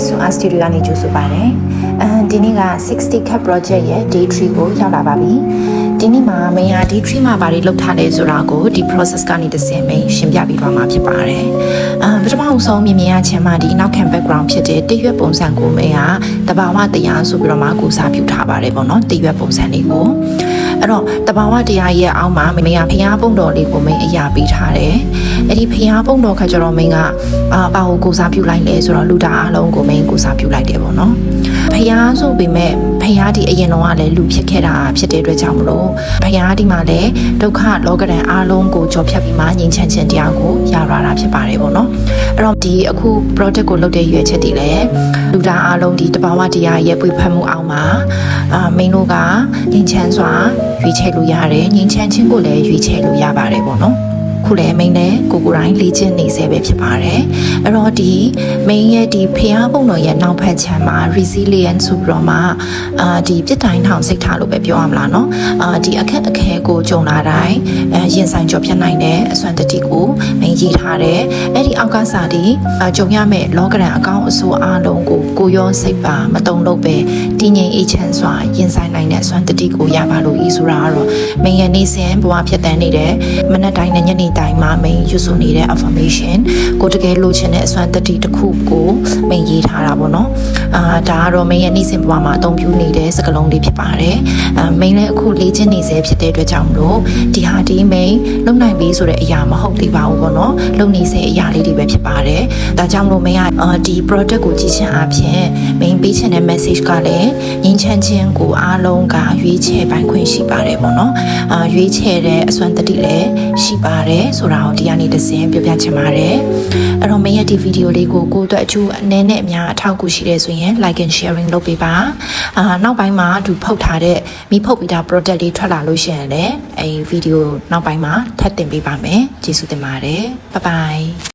Suha Studio ကနေကြိုဆိုပါတယ်။ဒီနေ့က60 Cup Project ရဲ့ Day 3ကိုရောက်လာပါပြီ။ဒီနေ့မှာမင်းက Day 3မှာဘာတွေလုပ်ထားလဲဆိုတာကိုဒီ process ကနေတစ်ဆင့်မင်းရှင်းပြပြီးသွားမှာဖြစ်ပါတယ်။ပထမဆုံးမြင်ရခြင်းမှာဒီနောက်ခံ background ဖြစ်တဲ့တရွက်ပုံစံကိုမင်းကတဘာဝတရားဆိုပြီးတော့မှကိုစားပြုထားပါတယ်ပေါ့နော်။တရွက်ပုံစံလေးကိုအဲ့တော့တဘာဝတရားရဲ့အောက်မှာမင်းကဖျားပုံတော်လေးကိုမင်းအရာပေးထားတယ်။အဲ့ဒီဖျားပုံတော်ခါကျတော့မင်းကဘာကိုစားပြုလိုက်လဲဆိုတော့လူတာအလုံးကိုမင်းကိုစားပြုလိုက်တယ်ပေါ့နော်။ဖျားဆိုပေမဲ့ဖျားဒီအရင်တော့ကလည်းလူဖြစ်ခဲ့တာဖြစ်တဲ့အတွက်ကြောင့်မလို့ဖျားဒီမှာလည်းဒုက္ခလောကဓာတ်အလုံးကိုကြော်ဖြတ်ပြီးမှငြိမ်းချမ်းခြင်းတရားကိုရရတာဖြစ်ပါတယ်ပေါ့နော်။အဲ့တော့ဒီအခု project ကိုလုပ်တဲ့ရွေးချက်တွေလည်းလူတာအလုံးဒီတဘာဝတရားရဲ့ပွေဖက်မှုအောင်မှာမင်းတို့ကငြိမ်းချမ်းစွာရွေးချယ်လို့ရတယ်ငြိမ်းချမ်းခြင်းကိုလည်းရွေးချယ်လို့ရပါတယ်ပေါ့နော်ခုလည်းမိန်းနဲ့ကိုကိုတိုင်းလေ့ကျင့်နေစေပဲဖြစ်ပါတယ်အဲ့တော့ဒီမိန်းရဲ့ဒီဖျားပုံတော်ရဲ့နောက်ဖက်ခြမ်းမှာ resilience ဆိုပြီးတော့မှဒီပြစ်တိုင်းထောင်စိတ်ထားလို့ပဲပြောရမလားเนาะဒီအခက်အခဲကိုကြုံလာတိုင်းရင်ဆိုင်ကြော်ဖြတ်နိုင်တဲ့အစွမ်းတတိကိုမိန်းရေးထားတယ်အဲ့ဒီအောက်ကစားဒီကြုံရမယ့်လောကရန်အကောင့်အဆိုးအားလုံးကိုကိုရောစိတ်ပါမတုံလို့ပဲတည်ငြိမ်အေးချမ်းစွာရင်ဆိုင်နိုင်တဲ့အစွမ်းတတိကိုရပါလို့ဤဆိုတာကတော့မိန်းရဲ့နေစဉ်ဘဝဖြစ်တန်းနေတဲ့မနက်တိုင်းနဲ့ညနေတိုင်းမှာ main ယူဆနေတဲ့ affirmation ကိုတကယ်လိုချင်တဲ့အစွမ်းတတိတစ်ခုကို main ရေးထားတာပေါ့နော်ဒါကတော့ main ရဲ့နေ့စဉ်ဘဝမှာအသုံးပြုနေတဲ့စကားလုံးလေးဖြစ်ပါတယ်main လည်းအခုလေ့ကျင့်နေစေဖြစ်တဲ့အတွက်ကြောင့်မလို့ဒီဟာဒီ main လုံနိုင်ပြီဆိုတဲ့အရာမဟုတ်သေးပါဘူးပေါ့နော်လုံနေစေအရာလေးတွေပဲဖြစ်ပါတယ်ဒါကြောင့်မလို့ main ကဒီ product ကိုကြည့်ချင်အပြင် main ပေးချင်တဲ့ message ကလည်းငြိမ်းချမ်းခြင်းကိုအားလုံးကရွေးချယ်ပိုင်ခွင့်ရှိပါတယ်ပေါ့နော်ရွေးချယ်တဲ့အစွမ်းတတိလည်းရှိပါတယ်ဆိုတာကိုဒီကနေတစ်စင်းပြောပြချင်ပါတယ်အဲ့တော့မင်းရဲ့ဒီဗီဒီယိုလေးကိုကိုအတွက်အကျိုးအနည်းနဲ့အများအထောက်အကူရှိတဲ့ဆိုရင် like and sharing လုပ်ပေးပါနောက်ပိုင်းမှာသူဖုတ်ထားတဲ့မိဖုတ်ပြီးတာ product လေးထွက်လာလို့ရှိရင်လည်းအဲဒီဗီဒီယိုနောက်ပိုင်းမှာထပ်တင်ပေးပါမယ်ကျေးဇူးတင်ပါတယ်bye bye